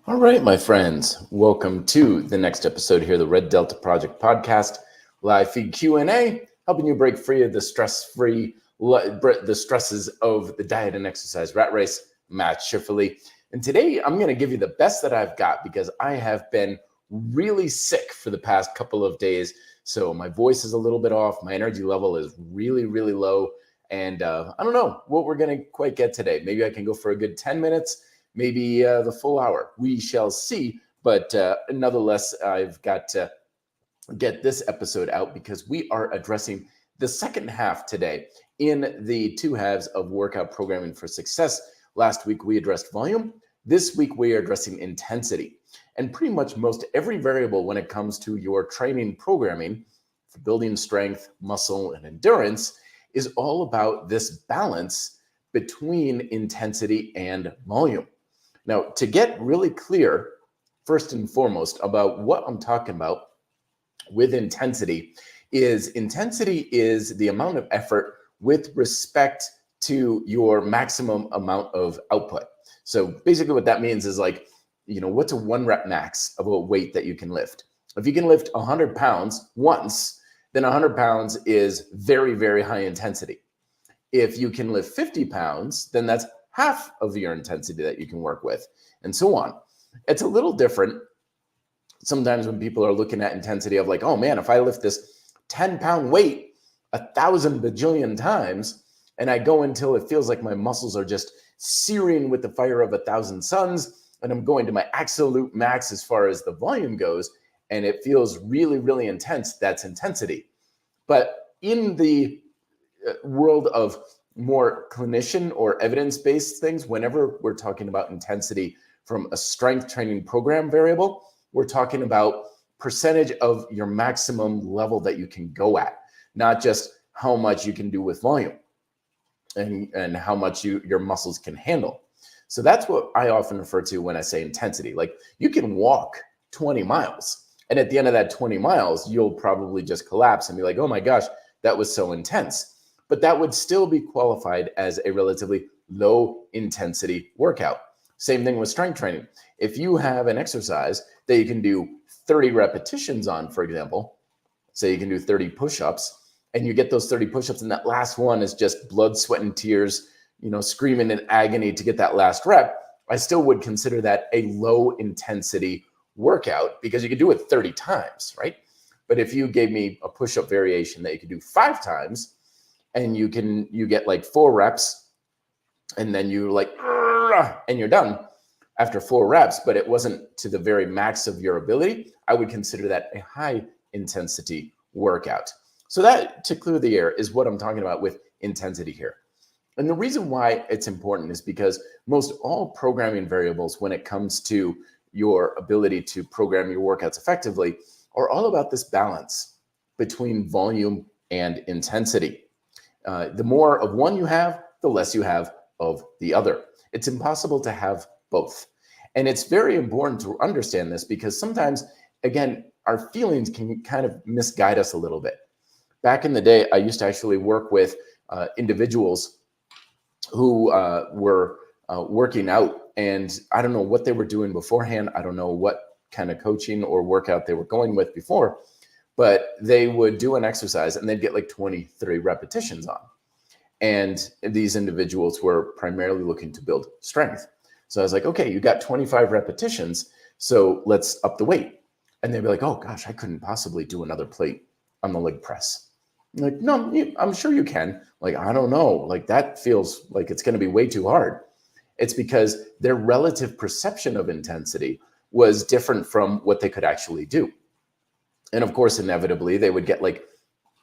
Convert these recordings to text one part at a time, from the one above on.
All right, my friends, welcome to the next episode here, the Red Delta Project podcast, live feed Q&A, helping you break free of the the stresses of the diet and exercise rat race. Matt Schifferly, and today I'm going to give you the best that I've got because I have been really sick for the past couple of days. So my voice is a little bit off, my energy level is really, really low, and I don't know what we're going to quite get today. Maybe I can go for a good 10 minutes. Maybe the full hour. We shall see. But nonetheless, I've got to get this episode out because we are addressing the second half today in the two halves of workout programming for success. Last week, we addressed volume. This week, we are addressing intensity. And pretty much most every variable when it comes to your training programming for building strength, muscle, and endurance is all about this balance between intensity and volume. Now, to get really clear, first and foremost, about what I'm talking about with intensity is the amount of effort with respect to your maximum amount of output. So basically what that means is like, what's a 1 rep max of a weight that you can lift? If you can lift 100 pounds once, then 100 pounds is very, very high intensity. If you can lift 50 pounds, then that's half of your intensity that you can work with, and so on. It's a little different sometimes when people are looking at intensity of like, oh man, if I lift this 10-pound weight 1,000 bajillion times and I go until it feels like my muscles are just searing with the fire of 1,000 suns and I'm going to my absolute max as far as the volume goes and it feels really, really intense, that's intensity. But in the world of more clinician or evidence-based things, whenever we're talking about intensity from a strength training program variable, we're talking about percentage of your maximum level that you can go at, not just how much you can do with volume and how much your muscles can handle. So that's what I often refer to when I say intensity. Like you can walk 20 miles and at the end of that 20 miles, you'll probably just collapse and be like, oh my gosh, that was so intense. But that would still be qualified as a relatively low intensity workout. Same thing with strength training. If you have an exercise that you can do 30 repetitions on, for example, say you can do 30 push-ups and you get those 30 push-ups and that last one is just blood, sweat, and tears, screaming in agony to get that last rep, I still would consider that a low intensity workout because you could do it 30 times, right? But if you gave me a push-up variation that you could do 5 times, and you get like 4 reps and then you like, and you're done after 4 reps, but it wasn't to the very max of your ability, I would consider that a high intensity workout. So that, to clear the air, is what I'm talking about with intensity here. And the reason why it's important is because most all programming variables when it comes to your ability to program your workouts effectively are all about this balance between volume and intensity. The more of one you have, the less you have of the other. It's impossible to have both. And it's very important to understand this because sometimes, again, our feelings can kind of misguide us a little bit. Back in the day, I used to actually work with individuals who were working out, and I don't know what they were doing beforehand. I don't know what kind of coaching or workout they were going with before, but they would do an exercise and they'd get like 23 repetitions on. And these individuals were primarily looking to build strength. So I was like, okay, you got 25 repetitions, so let's up the weight. And they'd be like, oh gosh, I couldn't possibly do another plate on the leg press. I'm like, no, I'm sure you can. Like, I don't know, like that feels like it's going to be way too hard. It's because their relative perception of intensity was different from what they could actually do. And of course, inevitably, they would get like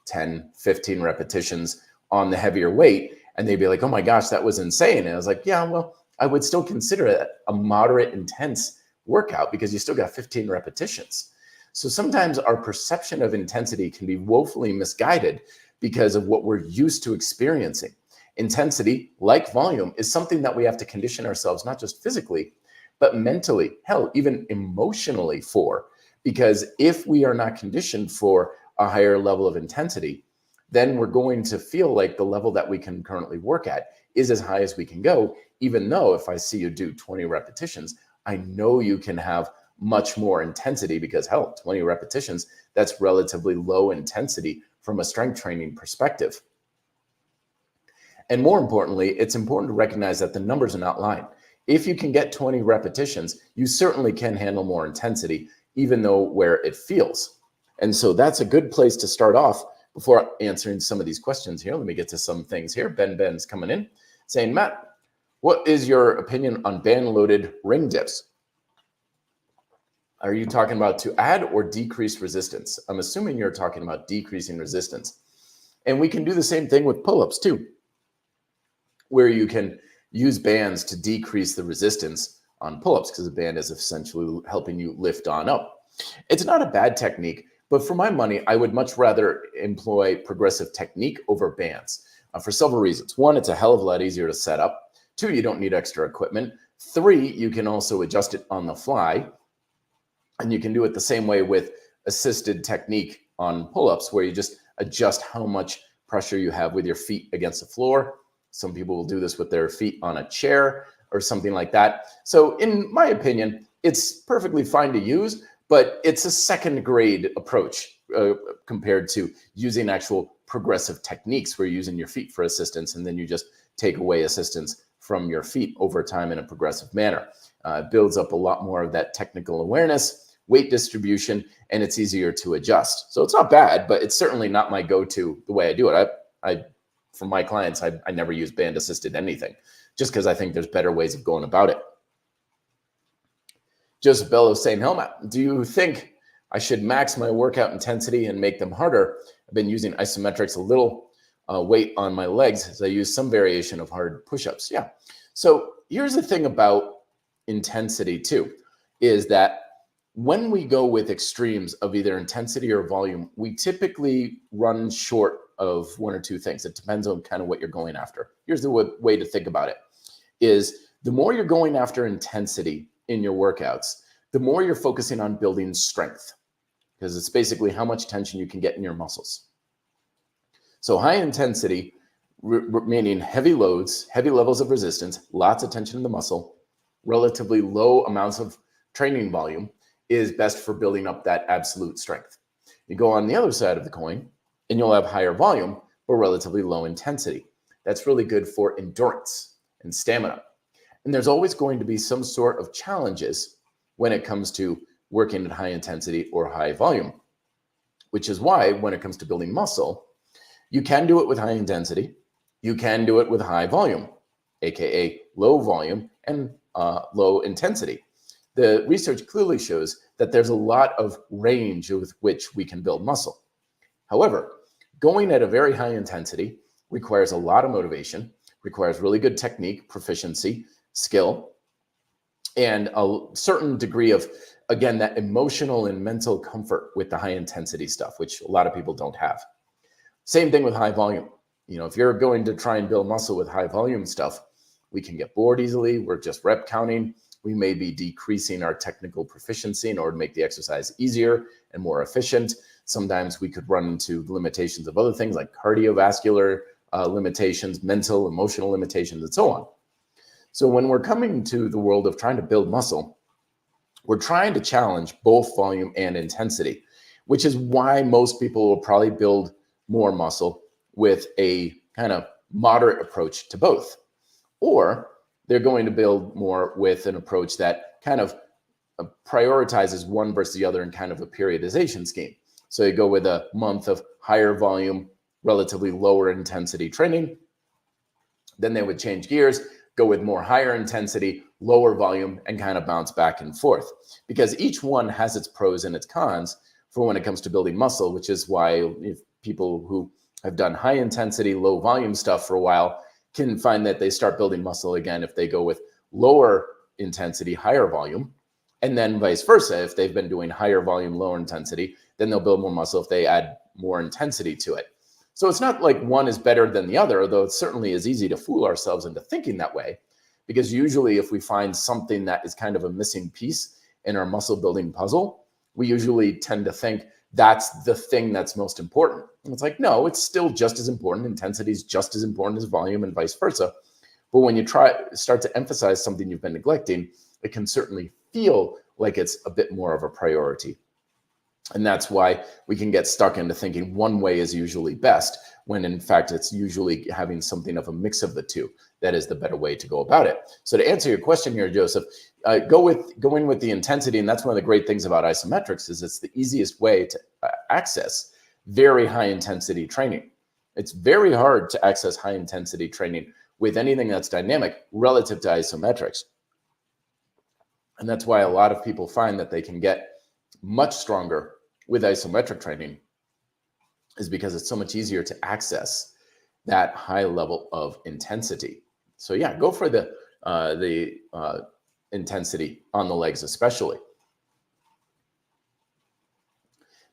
10, 15 repetitions on the heavier weight. And they'd be like, oh my gosh, that was insane. And I was like, yeah, well, I would still consider it a moderate intense workout because you still got 15 repetitions. So sometimes our perception of intensity can be woefully misguided because of what we're used to experiencing. Intensity, like volume, is something that we have to condition ourselves, not just physically, but mentally, hell, even emotionally for. Because if we are not conditioned for a higher level of intensity, then we're going to feel like the level that we can currently work at is as high as we can go, even though if I see you do 20 repetitions, I know you can have much more intensity because hell, 20 repetitions, that's relatively low intensity from a strength training perspective. And more importantly, it's important to recognize that the numbers are not lying. If you can get 20 repetitions, you certainly can handle more intensity, even though where it feels. And so that's a good place to start off before answering some of these questions here. Let me get to some things here. Ben's coming in saying, Matt, what is your opinion on band loaded ring dips? Are you talking about to add or decrease resistance? I'm assuming you're talking about decreasing resistance. And we can do the same thing with pull-ups too, where you can use bands to decrease the resistance on pull-ups because the band is essentially helping you lift on up. It's not a bad technique, but for my money, I would much rather employ progressive technique over bands for several reasons. One, it's a hell of a lot easier to set up. Two, you don't need extra equipment. Three, you can also adjust it on the fly. And you can do it the same way with assisted technique on pull-ups, where you just adjust how much pressure you have with your feet against the floor. Some people will do this with their feet on a chair or something like that. So in my opinion, it's perfectly fine to use, but it's a second grade approach compared to using actual progressive techniques where you're using your feet for assistance, and then you just take away assistance from your feet over time in a progressive manner. It builds up a lot more of that technical awareness, weight distribution, and it's easier to adjust. So it's not bad, but it's certainly not my go-to the way I do it. I for my clients, I never use band assisted anything just because I think there's better ways of going about it. Joseph Bellows saying, Helmet, do you think I should max my workout intensity and make them harder? I've been using isometrics, a little weight on my legs as I use some variation of hard push-ups. Yeah. So here's the thing about intensity too, is that when we go with extremes of either intensity or volume, we typically run short of one or two things. It depends on kind of what you're going after. Here's the way to think about it is the more you're going after intensity in your workouts, the more you're focusing on building strength, because it's basically how much tension you can get in your muscles. So high intensity, meaning heavy loads, heavy levels of resistance, lots of tension in the muscle, relatively low amounts of training volume, is best for building up that absolute strength. You go on the other side of the coin and you'll have higher volume, but relatively low intensity. That's really good for endurance and stamina. And there's always going to be some sort of challenges when it comes to working at high intensity or high volume, which is why when it comes to building muscle, you can do it with high intensity. You can do it with high volume, AKA low volume and low intensity. The research clearly shows that there's a lot of range with which we can build muscle. However, going at a very high intensity requires a lot of motivation, requires really good technique, proficiency, skill, and a certain degree of, again, that emotional and mental comfort with the high intensity stuff, which a lot of people don't have. Same thing with high volume. You know, if you're going to try and build muscle with high volume stuff, we can get bored easily. We're just rep counting. We may be decreasing our technical proficiency in order to make the exercise easier and more efficient. Sometimes we could run into the limitations of other things like cardiovascular limitations, mental, emotional limitations, and so on. So when we're coming to the world of trying to build muscle, we're trying to challenge both volume and intensity, which is why most people will probably build more muscle with a kind of moderate approach to both. Or they're going to build more with an approach that kind of prioritizes one versus the other in kind of a periodization scheme. So you go with a month of higher volume, relatively lower intensity training. Then they would change gears, go with more higher intensity, lower volume, and kind of bounce back and forth. Because each one has its pros and its cons for when it comes to building muscle, which is why if people who have done high intensity, low volume stuff for a while can find that they start building muscle again if they go with lower intensity, higher volume, and then vice versa. If they've been doing higher volume, lower intensity, then they'll build more muscle if they add more intensity to it. So it's not like one is better than the other, though it certainly is easy to fool ourselves into thinking that way, because usually if we find something that is kind of a missing piece in our muscle building puzzle, we usually tend to think that's the thing that's most important. And it's like, no, it's still just as important. Intensity is just as important as volume and vice versa. But when you start to emphasize something you've been neglecting, it can certainly feel like it's a bit more of a priority. And that's why we can get stuck into thinking one way is usually best, when in fact it's usually having something of a mix of the two that is the better way to go about it. So to answer your question here, Joseph, go in with the intensity. And that's one of the great things about isometrics is it's the easiest way to access very high intensity training. It's very hard to access high intensity training with anything that's dynamic relative to isometrics. And that's why a lot of people find that they can get much stronger with isometric training, is because it's so much easier to access that high level of intensity. So yeah, go for the intensity on the legs especially.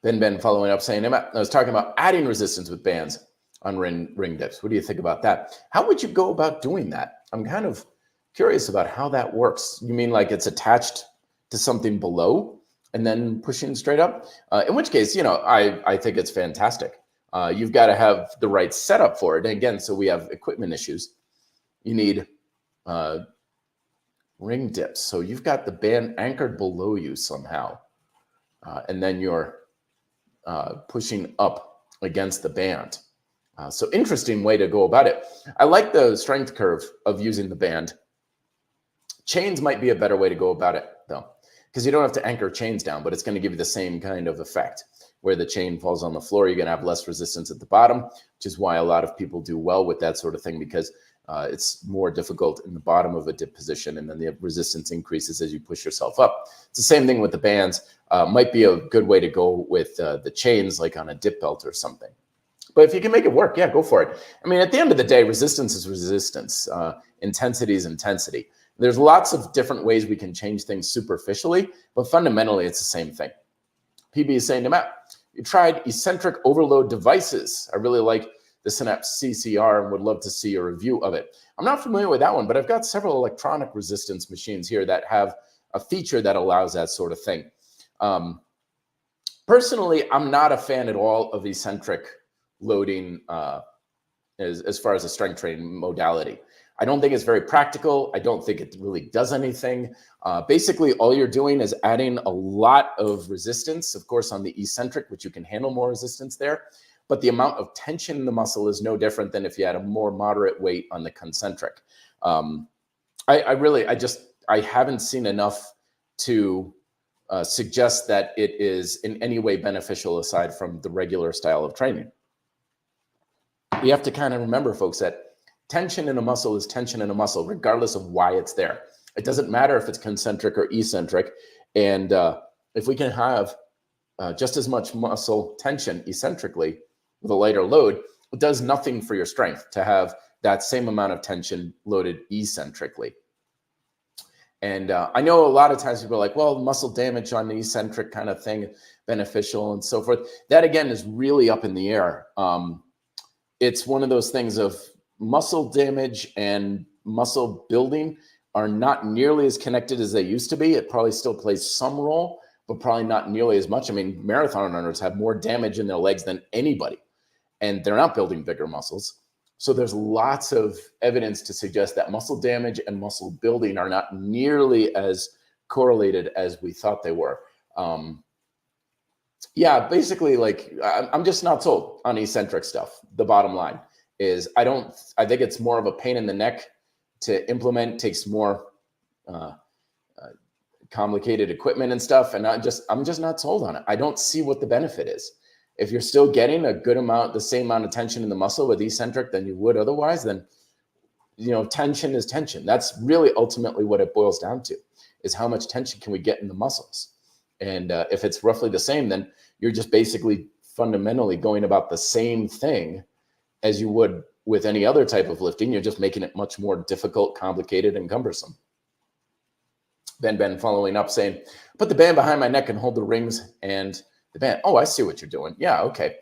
Ben following up saying, I was talking about adding resistance with bands on ring dips. What do you think about that? How would you go about doing that? I'm kind of curious about how that works. You mean like it's attached to something below and then pushing straight up? In which case, I think it's fantastic. You've got to have the right setup for it. And again, so we have equipment issues. You need ring dips. So you've got the band anchored below you somehow. And then you're pushing up against the band. So interesting way to go about it. I like the strength curve of using the band. Chains might be a better way to go about it, though, because you don't have to anchor chains down, but it's going to give you the same kind of effect. Where the chain falls on the floor, you're going to have less resistance at the bottom, which is why a lot of people do well with that sort of thing, because it's more difficult in the bottom of a dip position, and then the resistance increases as you push yourself up. It's the same thing with the bands. Might be a good way to go with the chains, like on a dip belt or something. But if you can make it work, yeah, go for it. I mean, at the end of the day, resistance is resistance. Intensity is intensity. There's lots of different ways we can change things superficially, but fundamentally, it's the same thing. PB is saying to Matt, you tried eccentric overload devices. I really like the Synapse CCR and would love to see a review of it. I'm not familiar with that one, but I've got several electronic resistance machines here that have a feature that allows that sort of thing. Personally, I'm not a fan at all of eccentric loading as far as a strength training modality. I don't think it's very practical. I don't think it really does anything. Basically, all you're doing is adding a lot of resistance, of course, on the eccentric, which you can handle more resistance there. But the amount of tension in the muscle is no different than if you had a more moderate weight on the concentric. I haven't seen enough to suggest that it is in any way beneficial aside from the regular style of training. You have to kind of remember, folks, that tension in a muscle is tension in a muscle, regardless of why it's there. It doesn't matter if it's concentric or eccentric. And if we can have just as much muscle tension eccentrically with a lighter load, it does nothing for your strength to have that same amount of tension loaded eccentrically. And I know a lot of times people are like, well, muscle damage on the eccentric kind of thing, beneficial and so forth. That, again, is really up in the air. It's one of those things of muscle damage and muscle building are not nearly as connected as they used to be. It probably still plays some role, but probably not nearly as much. I mean, marathon runners have more damage in their legs than anybody, and they're not building bigger muscles. So there's lots of evidence to suggest that muscle damage and muscle building are not nearly as correlated as we thought they were. Yeah, basically, like, I'm just not sold on eccentric stuff. The bottom line is I think it's more of a pain in the neck to implement, takes more complicated equipment and stuff. And I'm just not sold on it. I don't see what the benefit is. If you're still getting a good amount, the same amount of tension in the muscle with eccentric than you would otherwise, then, tension is tension. That's really ultimately what it boils down to, is how much tension can we get in the muscles? And if it's roughly the same, then you're just basically fundamentally going about the same thing as you would with any other type of lifting. You're just making it much more difficult, complicated, and cumbersome. Ben following up saying, put the band behind my neck and hold the rings and the band. Oh, I see what you're doing. Yeah, okay.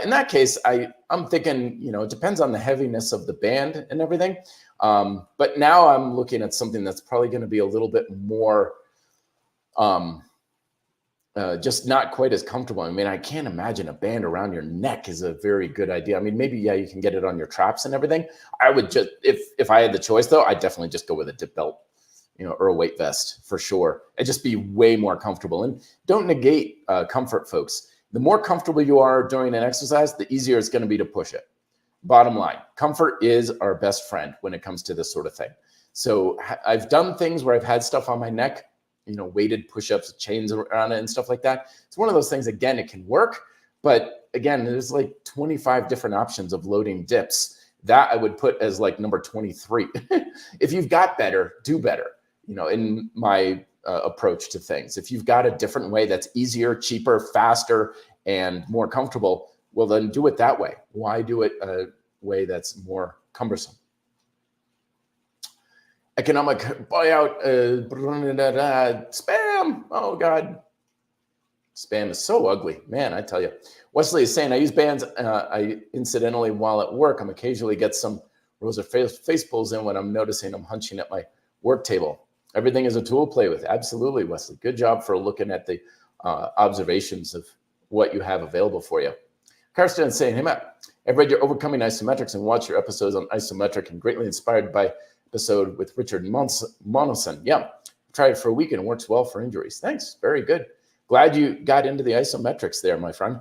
In that case, I'm thinking, it depends on the heaviness of the band and everything. But now I'm looking at something that's probably going to be a little bit more just not quite as comfortable. I mean, I can't imagine a band around your neck is a very good idea. I mean, maybe, yeah, you can get it on your traps and everything. I would just, if I had the choice, though, I'd definitely just go with a dip belt. or a weight vest for sure, and just be way more comfortable. And don't negate comfort, folks. The more comfortable you are during an exercise, the easier it's going to be to push it. Bottom line, comfort is our best friend when it comes to this sort of thing. So I've done things where I've had stuff on my neck, weighted push-ups, chains around it and stuff like that. It's one of those things, again, it can work. But again, there's like 25 different options of loading dips. That I would put as like number 23. If you've got better, do better, in my approach to things. If you've got a different way that's easier, cheaper, faster, and more comfortable, well, then do it that way. Why do it a way that's more cumbersome? Economic buyout, spam. Oh, God. Spam is so ugly. Man, I tell you. Wesley is saying, I use bands. I incidentally, while at work, I'm occasionally get some rows of face pulls in when I'm noticing I'm hunching at my work table. Everything is a tool to play with. Absolutely, Wesley. Good job for looking at the observations of what you have available for you. Karsten is saying, hey, Matt, I've read your Overcoming Isometrics and watched your episodes on isometric and greatly inspired by episode with Richard Monoson. Yeah, tried it for a week and it works well for injuries. Thanks. Very good. Glad you got into the isometrics there, my friend.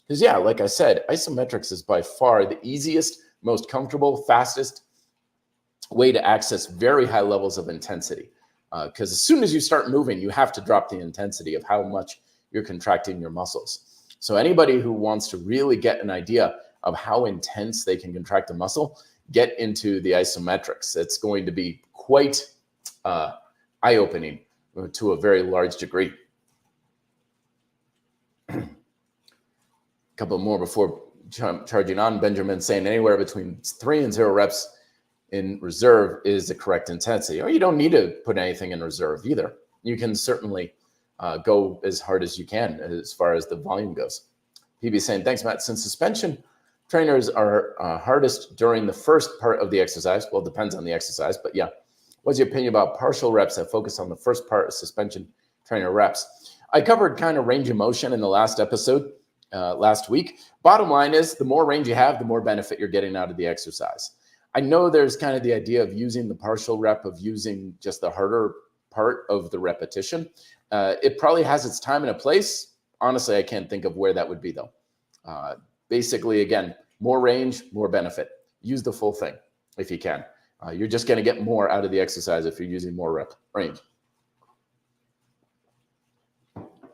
Because, yeah, like I said, isometrics is by far the easiest, most comfortable, fastest way to access very high levels of intensity. Because as soon as you start moving, you have to drop the intensity of how much you're contracting your muscles. So anybody who wants to really get an idea of how intense they can contract a muscle, get into the isometrics. It's going to be quite eye-opening to a very large degree. A couple more before charging on. Benjamin saying anywhere between 3 and 0 reps in reserve is the correct intensity. Or you don't need to put anything in reserve either. You can certainly go as hard as you can as far as the volume goes. PB saying, thanks, Matt. Since suspension trainers are hardest during the first part of the exercise, well, it depends on the exercise, but yeah. What's your opinion about partial reps that focus on the first part of suspension trainer reps? I covered kind of range of motion in the last episode last week. Bottom line is the more range you have, the more benefit you're getting out of the exercise. I know there's kind of the idea of using the partial rep, of using just the harder part of the repetition. It probably has its time and a place. Honestly, I can't think of where that would be, though. Basically, again, more range, more benefit. Use the full thing if you can. You're just going to get more out of the exercise if you're using more rep range.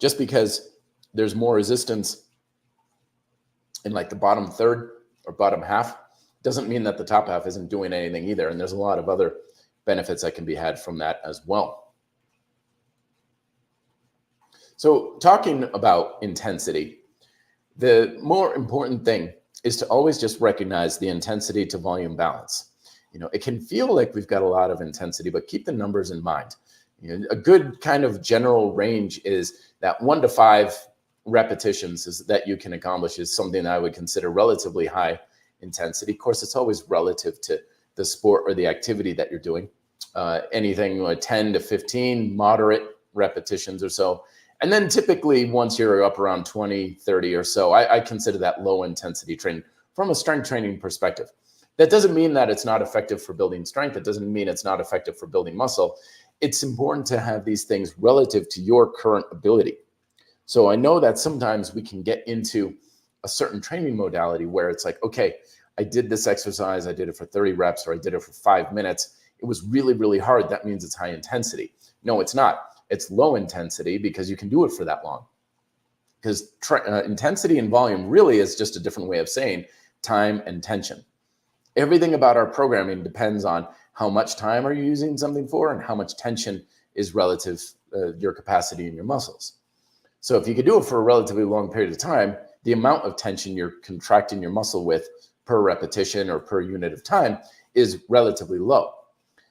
Just because there's more resistance in like the bottom third or bottom half doesn't mean that the top half isn't doing anything either. And there's a lot of other benefits that can be had from that as well. So talking about intensity, the more important thing is to always just recognize the intensity to volume balance. It can feel like we've got a lot of intensity, but keep the numbers in mind. A good kind of general range is that 1 to 5 repetitions is that you can accomplish is something that I would consider relatively high intensity. Of course, it's always relative to the sport or the activity that you're doing. Anything like 10 to 15 moderate repetitions or so. And then typically once you're up around 20, 30 or so, I consider that low intensity training from a strength training perspective. That doesn't mean that it's not effective for building strength. It doesn't mean it's not effective for building muscle. It's important to have these things relative to your current ability. So I know that sometimes we can get into a certain training modality where it's like, okay, I did this exercise, I did it for 30 reps, or I did it for 5 minutes. It was really, really hard. That means it's high intensity. No, it's not. It's low intensity because you can do it for that long. Because intensity and volume really is just a different way of saying time and tension. Everything about our programming depends on how much time are you using something for and how much tension is relative your capacity in your muscles. So if you could do it for a relatively long period of time, the amount of tension you're contracting your muscle with per repetition or per unit of time is relatively low.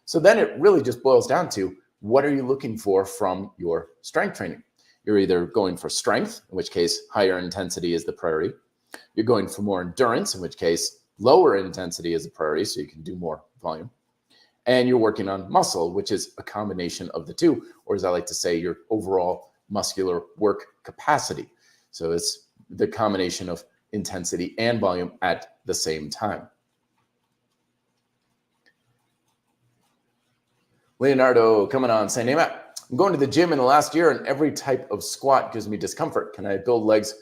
So then it really just boils down to what are you looking for from your strength training? You're either going for strength, in which case higher intensity is the priority. You're going for more endurance, in which case lower intensity is a priority, so you can do more volume. And you're working on muscle, which is a combination of the two, or as I like to say, your overall muscular work capacity. So it's the combination of intensity and volume at the same time. Leonardo coming on saying, hey, Matt, I'm going to the gym in the last year and every type of squat gives me discomfort. Can I build legs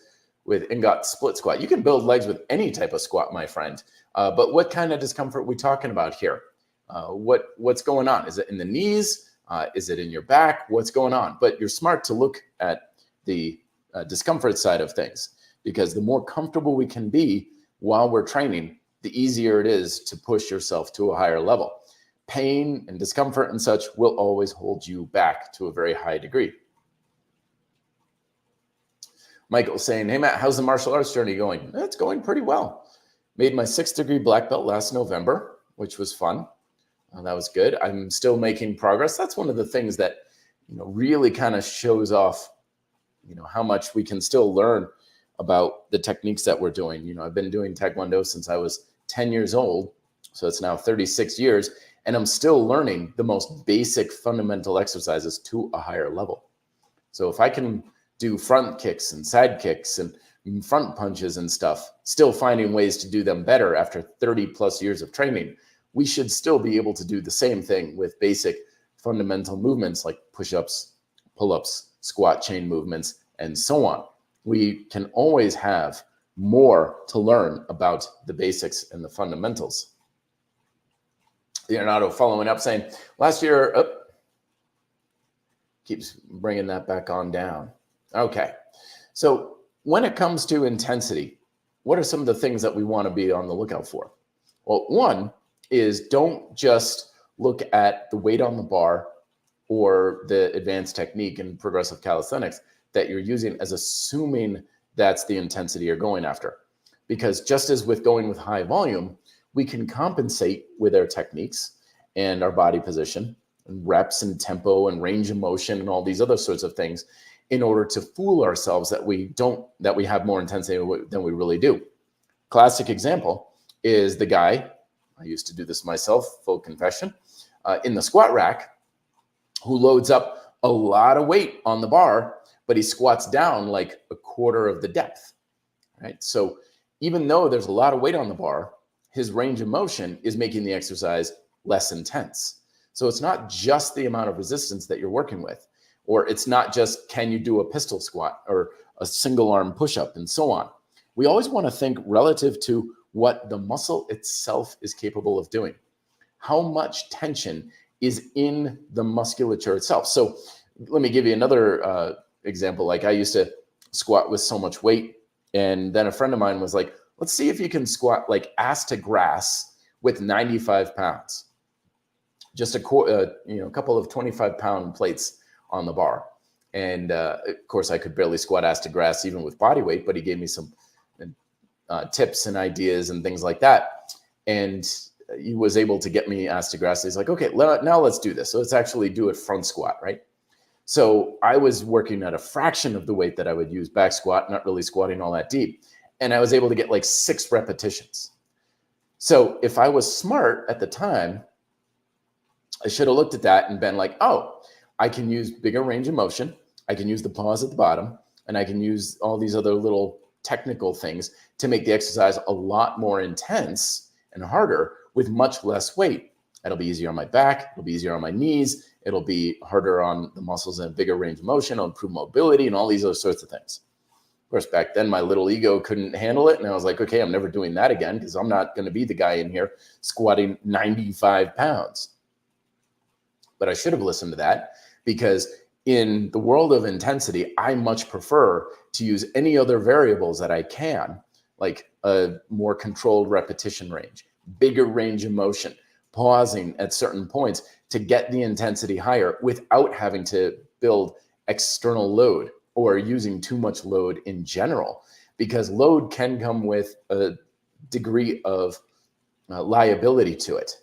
with ingot split squat? You can build legs with any type of squat, my friend. But what kind of discomfort are we talking about here? What's going on? Is it in the knees? Is it in your back? What's going on? But you're smart to look at the discomfort side of things, because the more comfortable we can be while we're training, the easier it is to push yourself to a higher level. Pain and discomfort and such will always hold you back to a very high degree. Michael saying, hey, Matt, how's the martial arts journey going? It's going pretty well. Made my 6th degree black belt last November, which was fun. That was good. I'm still making progress. That's one of the things that, really kind of shows off, how much we can still learn about the techniques that we're doing. I've been doing Taekwondo since I was 10 years old. So it's now 36 years. And I'm still learning the most basic fundamental exercises to a higher level. So if I can do front kicks and side kicks and front punches and stuff, still finding ways to do them better after 30 plus years of training, we should still be able to do the same thing with basic fundamental movements like push-ups, pull-ups, squat chain movements, and so on. We can always have more to learn about the basics and the fundamentals. Leonardo following up saying, last year, keeps bringing that back on down. Okay, so when it comes to intensity, what are some of the things that we want to be on the lookout for? Well, one is don't just look at the weight on the bar or the advanced technique in progressive calisthenics that you're using as assuming that's the intensity you're going after. Because just as with going with high volume, we can compensate with our techniques and our body position and reps and tempo and range of motion and all these other sorts of things in order to fool ourselves that we have more intensity than we really do. Classic example is the guy, I used to do this myself, full confession, in the squat rack, who loads up a lot of weight on the bar, but he squats down like a quarter of the depth, right? So even though there's a lot of weight on the bar, his range of motion is making the exercise less intense. So it's not just the amount of resistance that you're working with, or it's not just, can you do a pistol squat or a single arm push-up and so on. We always want to think relative to what the muscle itself is capable of doing. How much tension is in the musculature itself? So let me give you another example. Like I used to squat with so much weight, and then a friend of mine was like, let's see if you can squat like ass to grass with 95 pounds. Just a couple of 25-pound plates on the bar. And of course, I could barely squat ass to grass even with body weight, but he gave me some tips and ideas and things like that. And he was able to get me ass to grass. He's like, okay, now let's do this. So let's actually do it front squat, right? So I was working at a fraction of the weight that I would use back squat, not really squatting all that deep. And I was able to get like 6 repetitions. So if I was smart at the time, I should have looked at that and been like, oh, I can use bigger range of motion. I can use the pause at the bottom, and I can use all these other little technical things to make the exercise a lot more intense and harder with much less weight. It'll be easier on my back. It'll be easier on my knees. It'll be harder on the muscles and a bigger range of motion. It'll improve mobility and all these other sorts of things. Of course, back then, my little ego couldn't handle it. And I was like, okay, I'm never doing that again because I'm not going to be the guy in here squatting 95 pounds. But I should have listened to that, because in the world of intensity, I much prefer to use any other variables that I can, like a more controlled repetition range, bigger range of motion, pausing at certain points to get the intensity higher without having to build external load or using too much load in general, because load can come with a degree of liability to it.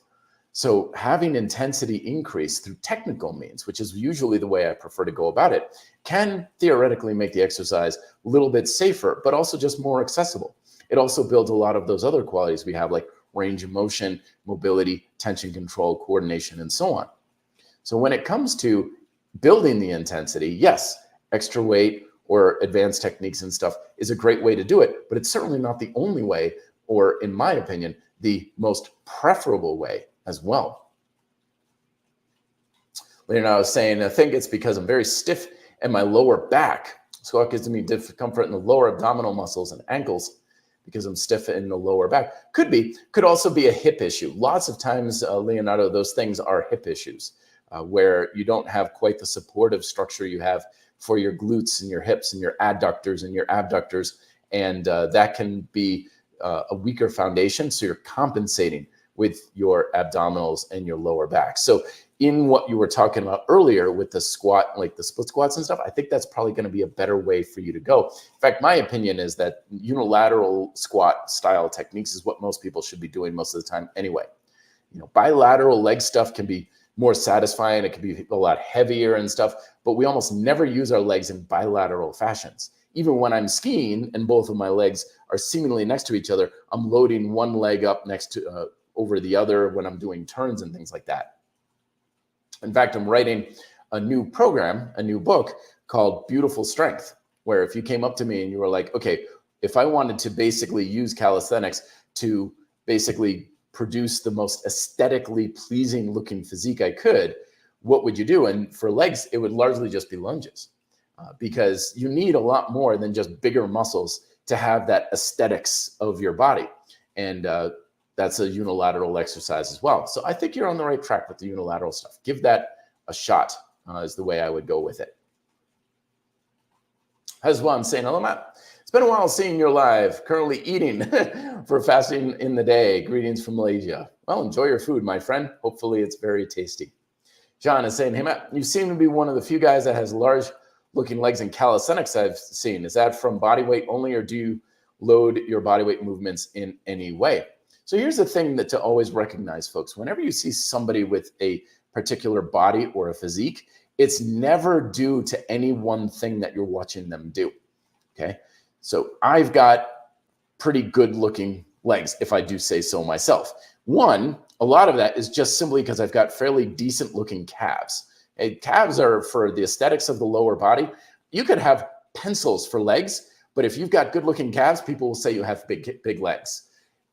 So having intensity increase through technical means, which is usually the way I prefer to go about it, can theoretically make the exercise a little bit safer, but also just more accessible. It also builds a lot of those other qualities we have, like range of motion, mobility, tension control, coordination, and so on. So when it comes to building the intensity, yes, extra weight or advanced techniques and stuff is a great way to do it, but it's certainly not the only way, or in my opinion, the most preferable way as well. Leonardo was saying, I think it's because I'm very stiff in my lower back. Squat gives me discomfort in the lower abdominal muscles and ankles because I'm stiff in the lower back. Could be. Could also be a hip issue. Lots of times, Leonardo, those things are hip issues where you don't have quite the supportive structure you have for your glutes and your hips and your adductors and your abductors. And that can be a weaker foundation. So you're compensating with your abdominals and your lower back. So in what you were talking about earlier with the squat, like the split squats and stuff, I think that's probably going to be a better way for you to go. In fact, my opinion is that unilateral squat style techniques is what most people should be doing most of the time anyway. You know, bilateral leg stuff can be more satisfying. It can be a lot heavier and stuff, but we almost never use our legs in bilateral fashions. Even when I'm skiing and both of my legs are seemingly next to each other, I'm loading one leg up next to over the other when I'm doing turns and things like that. In fact, I'm writing a new program, a new book called Beautiful Strength, where if you came up to me and you were like, okay, if I wanted to basically use calisthenics to basically produce the most aesthetically pleasing looking physique I could, what would you do? And for legs, it would largely just be lunges because you need a lot more than just bigger muscles to have that aesthetics of your body. And that's a unilateral exercise as well. So I think you're on the right track with the unilateral stuff. Give that a shot is the way I would go with it. As well, I'm saying, hello, Matt. It's been a while seeing you live. Currently eating for fasting in the day. Greetings from Malaysia. Well, enjoy your food, my friend. Hopefully it's very tasty. John is saying, hey, Matt, you seem to be one of the few guys that has large looking legs in calisthenics I've seen. Is that from body weight only, or do you load your body weight movements in any way? So here's the thing that to always recognize, folks. Whenever you see somebody with a particular body or a physique, it's never due to any one thing that you're watching them do, okay? So I've got pretty good looking legs, if I do say so myself. One, a lot of that is just simply because I've got fairly decent looking calves. Okay? Calves are for the aesthetics of the lower body. You could have pencils for legs, but if you've got good looking calves, people will say you have big legs.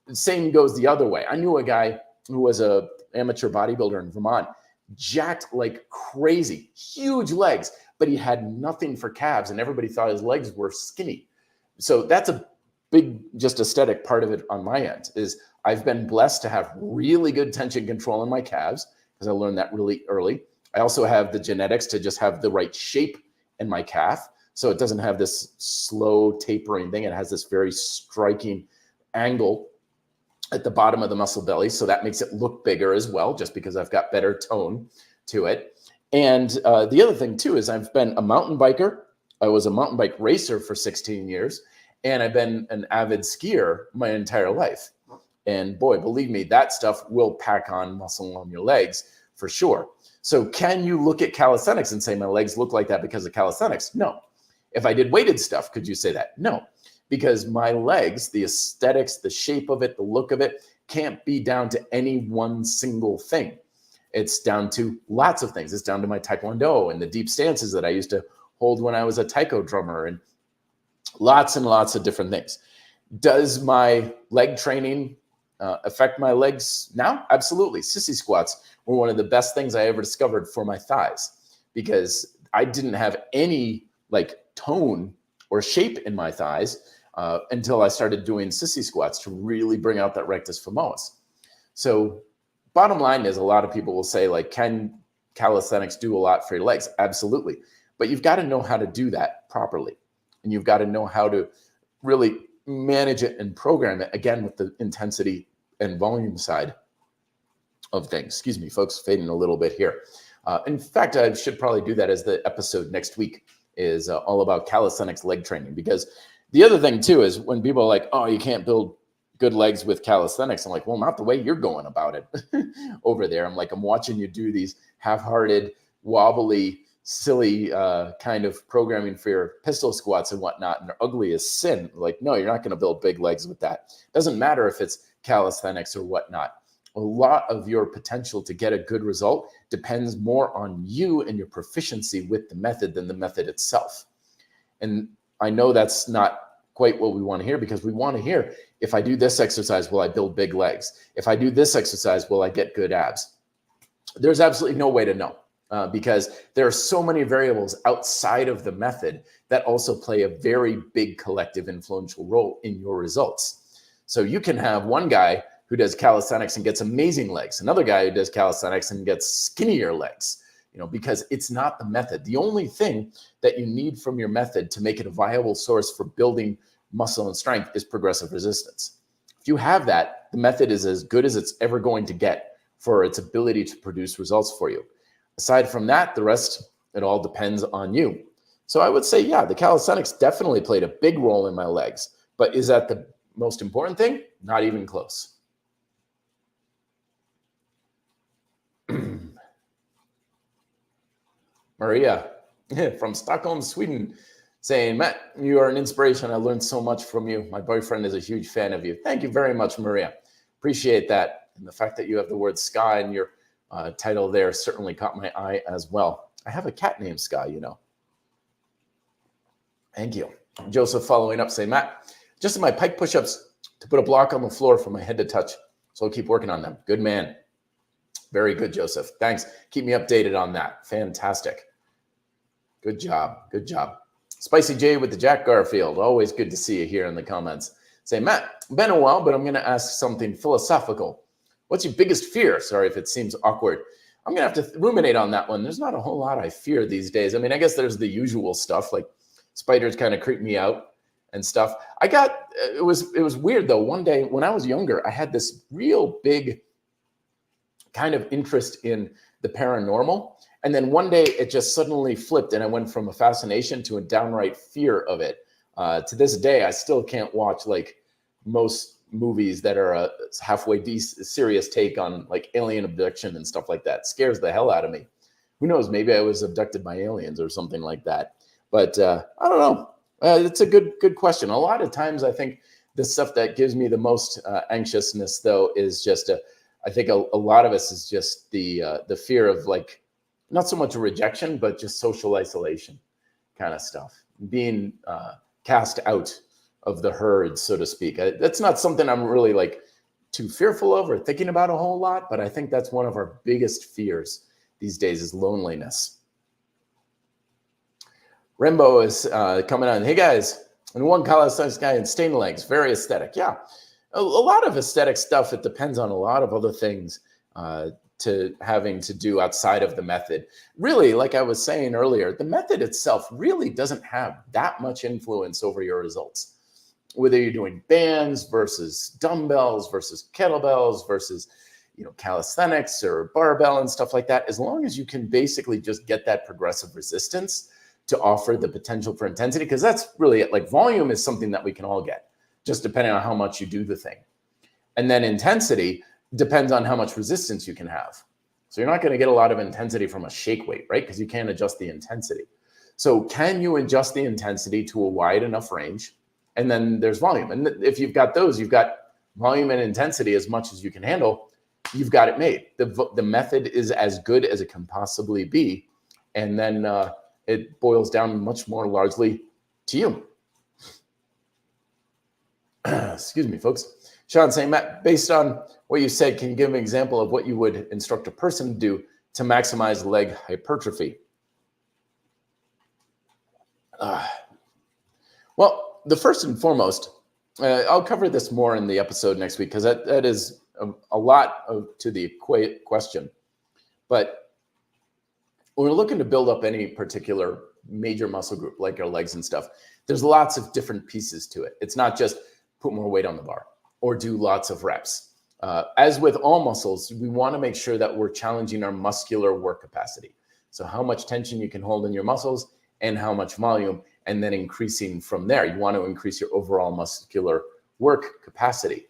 The same goes the other way. I knew a guy who was an amateur bodybuilder in Vermont, jacked like crazy, huge legs, but he had nothing for calves, and everybody thought his legs were skinny. So that's a big, just aesthetic part of it on my end, is I've been blessed to have really good tension control in my calves because I learned that really early. I also have the genetics to just have the right shape in my calf. So it doesn't have this slow tapering thing. It has this very striking angle at the bottom of the muscle belly. So that makes it look bigger as well, just because I've got better tone to it. And the other thing too, is I've been a mountain biker. I was a mountain bike racer for 16 years, and I've been an avid skier my entire life. And boy, believe me, that stuff will pack on muscle on your legs for sure. So can you look at calisthenics and say my legs look like that because of calisthenics? No. If I did weighted stuff, could you say that? No. Because my legs, the aesthetics, the shape of it, the look of it, can't be down to any one single thing. It's down to lots of things. It's down to my Taekwondo and the deep stances that I used to hold when I was a taiko drummer, and lots of different things. Does my leg training affect my legs now? Absolutely. Sissy squats were one of the best things I ever discovered for my thighs, because I didn't have any like tone or shape in my thighs until I started doing sissy squats to really bring out that rectus femoris. So bottom line is, a lot of people will say, like, can calisthenics do a lot for your legs? Absolutely. But you've got to know how to do that properly. And you've got to know how to really manage it and program it, again, with the intensity and volume side of things. Excuse me, folks, fading a little bit here. In fact, I should probably do that as the episode next week is all about calisthenics leg training. Because the other thing too is when people are like, oh, you can't build good legs with calisthenics. I'm like, well, not the way you're going about it over there. I'm like, I'm watching you do these half-hearted, wobbly, silly kind of programming for your pistol squats and whatnot, and they're ugly as sin. Like, no, you're not going to build big legs with that. Doesn't matter if it's calisthenics or whatnot. A lot of your potential to get a good result depends more on you and your proficiency with the method than the method itself. And I know that's not quite what we want to hear, because we want to hear, if I do this exercise, will I build big legs? If I do this exercise, will I get good abs? There's absolutely no way to know. because there are so many variables outside of the method that also play a very big collective influential role in your results. So you can have one guy who does calisthenics and gets amazing legs, another guy who does calisthenics and gets skinnier legs, because it's not the method. The only thing that you need from your method to make it a viable source for building muscle and strength is progressive resistance. If you have that, the method is as good as it's ever going to get for its ability to produce results for you. Aside from that, the rest, it all depends on you. So I would say, yeah, the calisthenics definitely played a big role in my legs, but is that the most important thing? Not even close. Maria from Stockholm, Sweden, saying, Matt, you are an inspiration. I learned so much from you. My boyfriend is a huge fan of you. Thank you very much, Maria. Appreciate that. And the fact that you have the word Sky in your title there certainly caught my eye as well. I have a cat named Sky, Thank you. Joseph following up saying, Matt, just in my pike push-ups to put a block on the floor for my head to touch. So I'll keep working on them. Good man. Very good, Joseph. Thanks. Keep me updated on that. Fantastic. Good job. Good job. Spicy J with the Jack Garfield. Always good to see you here in the comments. Say, Matt, been a while, but I'm going to ask something philosophical. What's your biggest fear? Sorry if it seems awkward. I'm going to have to ruminate on that one. There's not a whole lot I fear these days. I mean, I guess there's the usual stuff, like spiders kind of creep me out and stuff. It was weird though. One day when I was younger, I had this real big kind of interest in the paranormal. And then one day it just suddenly flipped and I went from a fascination to a downright fear of it. To this day, I still can't watch like most movies that are a halfway serious take on like alien abduction and stuff like that. It scares the hell out of me. Who knows? Maybe I was abducted by aliens or something like that. But I don't know. It's a good question. A lot of times I think the stuff that gives me the most anxiousness though is just I think a lot of us is just the fear of like, not so much a rejection, but just social isolation kind of stuff, being cast out of the herd, so to speak. That's not something I'm really like too fearful of or thinking about a whole lot, but I think that's one of our biggest fears these days is loneliness. Rembo is coming on. Hey guys, and one calisthenics guy in stained legs, very aesthetic. Yeah. A lot of aesthetic stuff, it depends on a lot of other things to having to do outside of the method. Really, like I was saying earlier, the method itself really doesn't have that much influence over your results. Whether you're doing bands versus dumbbells versus kettlebells versus calisthenics or barbell and stuff like that, as long as you can basically just get that progressive resistance to offer the potential for intensity, because that's really it. Like volume is something that we can all get, just depending on how much you do the thing. And then intensity depends on how much resistance you can have. So you're not going to get a lot of intensity from a shake weight, right? Because you can't adjust the intensity. So can you adjust the intensity to a wide enough range? And then there's volume. And if you've got those, you've got volume and intensity as much as you can handle, you've got it made. The method is as good as it can possibly be. And then it boils down much more largely to you. Excuse me, folks. Sean saying, Matt, based on what you said, can you give an example of what you would instruct a person to do to maximize leg hypertrophy? Well, the first and foremost, I'll cover this more in the episode next week because that is a lot to the question. But when we're looking to build up any particular major muscle group, like our legs and stuff, there's lots of different pieces to it. It's not just put more weight on the bar or do lots of reps. As with all muscles, we want to make sure that we're challenging our muscular work capacity. So how much tension you can hold in your muscles and how much volume, and then increasing from there. You want to increase your overall muscular work capacity.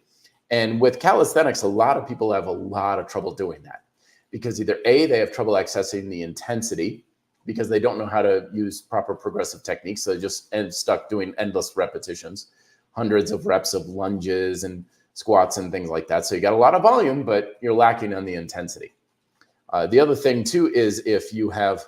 And with calisthenics, a lot of people have a lot of trouble doing that because either A, they have trouble accessing the intensity because they don't know how to use proper progressive techniques. So they just end stuck doing endless repetitions, hundreds of reps of lunges and squats and things like that. So you got a lot of volume, but you're lacking on the intensity. The other thing too is if you have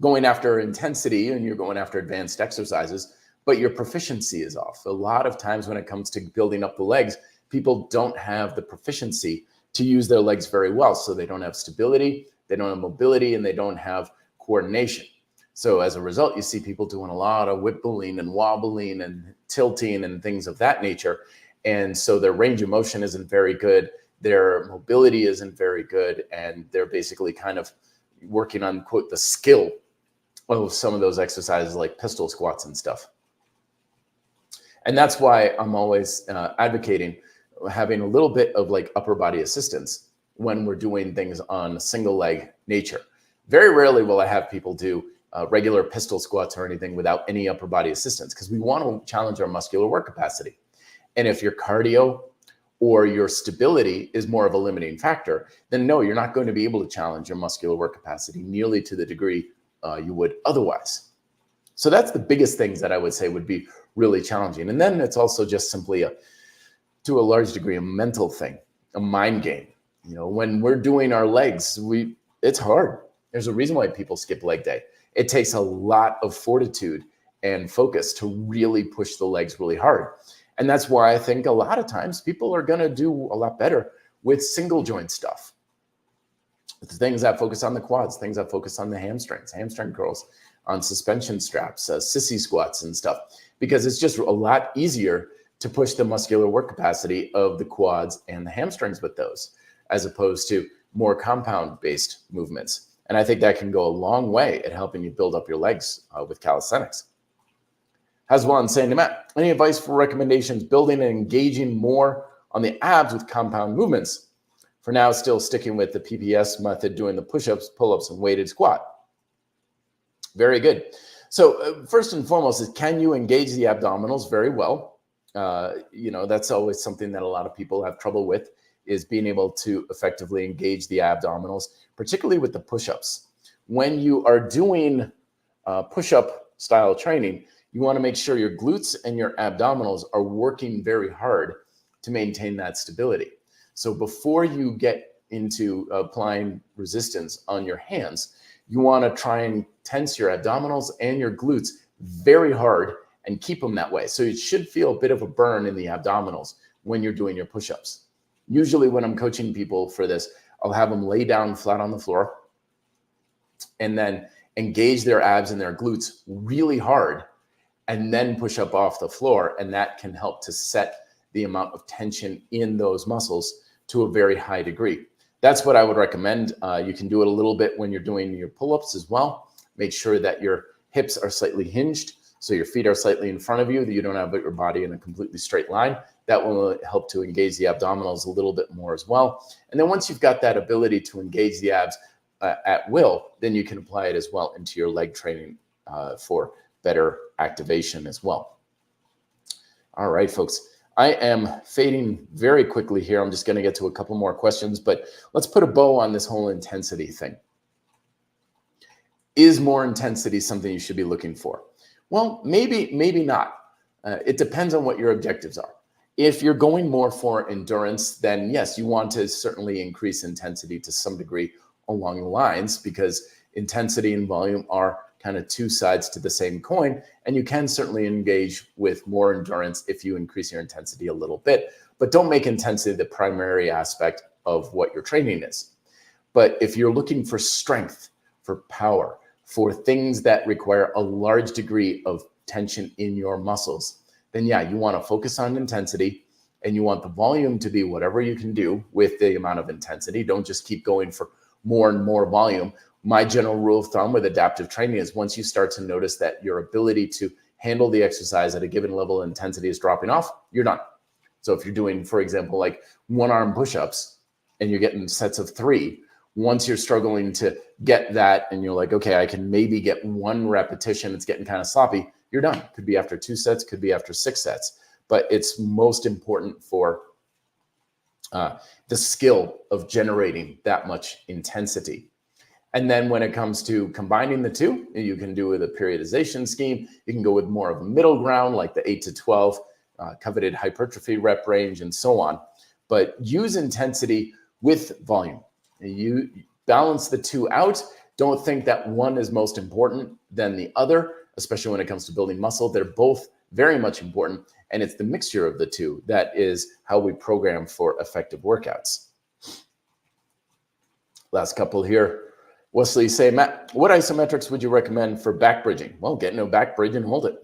going after intensity and you're going after advanced exercises, but your proficiency is off. A lot of times when it comes to building up the legs, people don't have the proficiency to use their legs very well. So they don't have stability. They don't have mobility and they don't have coordination. So as a result, you see people doing a lot of wibbling and wobbling and tilting and things of that nature. And so their range of motion isn't very good. Their mobility isn't very good. And they're basically kind of working on, quote, the skill of some of those exercises like pistol squats and stuff. And that's why I'm always advocating having a little bit of like upper body assistance when we're doing things on single leg nature. Very rarely will I have people do regular pistol squats or anything without any upper body assistance, because we want to challenge our muscular work capacity. And if your cardio or your stability is more of a limiting factor, then no, you're not going to be able to challenge your muscular work capacity nearly to the degree you would otherwise. So that's the biggest things that I would say would be really challenging. And then it's also just simply to a large degree, a mental thing, a mind game. You know, when we're doing our legs, it's hard. There's a reason why people skip leg day. It takes a lot of fortitude and focus to really push the legs really hard. And that's why I think a lot of times people are going to do a lot better with single joint stuff. The things that focus on the quads, things that focus on the hamstrings, hamstring curls, on suspension straps, sissy squats and stuff, because it's just a lot easier to push the muscular work capacity of the quads and the hamstrings with those, as opposed to more compound-based movements. And I think that can go a long way at helping you build up your legs with calisthenics. How's one saying to Matt, any advice for recommendations building and engaging more on the abs with compound movements? For now, still sticking with the PPS method, doing the push-ups, pull-ups, and weighted squat. Very good. So first and foremost is, can you engage the abdominals very well? You know, that's always something that a lot of people have trouble with, is being able to effectively engage the abdominals, particularly with the push-ups. When you are doing push-up style training, you want to make sure your glutes and your abdominals are working very hard to maintain that stability. So before you get into applying resistance on your hands, you want to try and tense your abdominals and your glutes very hard and keep them that way. So it should feel a bit of a burn in the abdominals when you're doing your push-ups. Usually when I'm coaching people for this, I'll have them lay down flat on the floor and then engage their abs and their glutes really hard and then push up off the floor. And that can help to set the amount of tension in those muscles to a very high degree. That's what I would recommend. You can do it a little bit when you're doing your pull-ups as well. Make sure that your hips are slightly hinged, so your feet are slightly in front of you, that you don't have your body in a completely straight line. That will help to engage the abdominals a little bit more as well. And then once you've got that ability to engage the abs at will, then you can apply it as well into your leg training for better activation as well. All right, folks. I am fading very quickly here. I'm just going to get to a couple more questions, but let's put a bow on this whole intensity thing. Is more intensity something you should be looking for? Well, maybe not. It depends on what your objectives are. If you're going more for endurance, then yes, you want to certainly increase intensity to some degree along the lines, because intensity and volume are kind of two sides to the same coin. And you can certainly engage with more endurance if you increase your intensity a little bit, but don't make intensity the primary aspect of what your training is. But if you're looking for strength, for power, for things that require a large degree of tension in your muscles, then yeah, you want to focus on intensity, and you want the volume to be whatever you can do with the amount of intensity. Don't just keep going for more and more volume. My general rule of thumb with adaptive training is, once you start to notice that your ability to handle the exercise at a given level of intensity is dropping off, you're done. So if you're doing, for example, like one arm push-ups and you're getting sets of 3, once you're struggling to get that and you're like, okay, I can maybe get 1 repetition, it's getting kind of sloppy, you're done. Could be after 2 sets, could be after 6 sets. But it's most important for the skill of generating that much intensity. And then when it comes to combining the two, you can do with a periodization scheme. You can go with more of a middle ground, like the 8 to 12 coveted hypertrophy rep range and so on. But use intensity with volume. You balance the two out. Don't think that one is most important than the other, especially when it comes to building muscle. They're both very much important. And it's the mixture of the two that is how we program for effective workouts. Last couple here. Wesley say, Matt, what isometrics would you recommend for back bridging? Well, get no back bridge and hold it.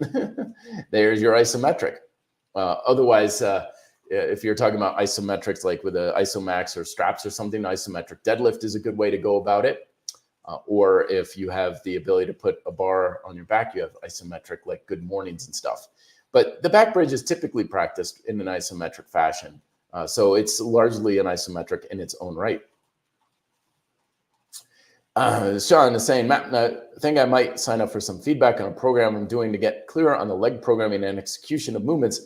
There's your isometric. Otherwise, if you're talking about isometrics, like with a isomax or straps or something, isometric deadlift is a good way to go about it. Or if you have the ability to put a bar on your back, you have isometric, like good mornings and stuff. But the back bridge is typically practiced in an isometric fashion. So it's largely an isometric in its own right. Sean is saying, Matt, I think I might sign up for some feedback on a program I'm doing to get clearer on the leg programming and execution of movements,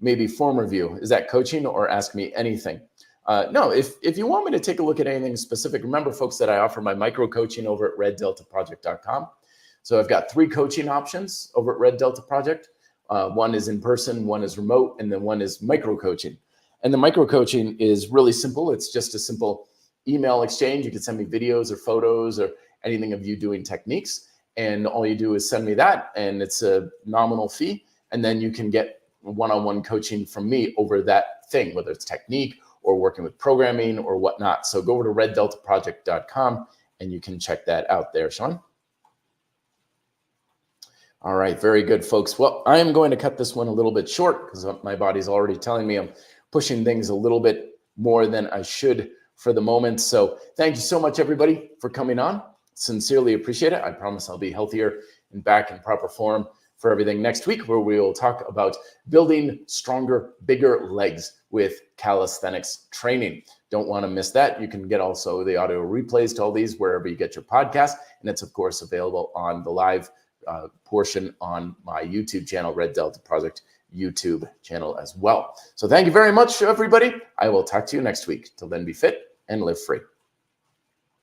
maybe form review. Is that coaching or ask me anything? No, if you want me to take a look at anything specific, remember, folks, that I offer my micro coaching over at reddeltaproject.com. So I've got 3 coaching options over at Red Delta Project. One is in person, one is remote, and then one is micro coaching. And the micro coaching is really simple. It's just a simple email exchange. You can send me videos or photos or anything of you doing techniques. And all you do is send me that, and it's a nominal fee. And then you can get one-on-one coaching from me over that thing, whether it's technique or working with programming or whatnot. So go over to reddeltaproject.com and you can check that out there, Sean. All right, very good, folks. Well, I am going to cut this one a little bit short because my body's already telling me I'm pushing things a little bit more than I should for the moment. So thank you so much, everybody, for coming on. Sincerely appreciate it. I promise I'll be healthier and back in proper form for everything next week, where we will talk about building stronger, bigger legs with calisthenics training. Don't want to miss that. You can get also the audio replays to all these wherever you get your podcast. And it's, of course, available on the live portion on my YouTube channel, Red Delta Project YouTube channel as well. So thank you very much, everybody. I will talk to you next week. Till then, be fit and live free.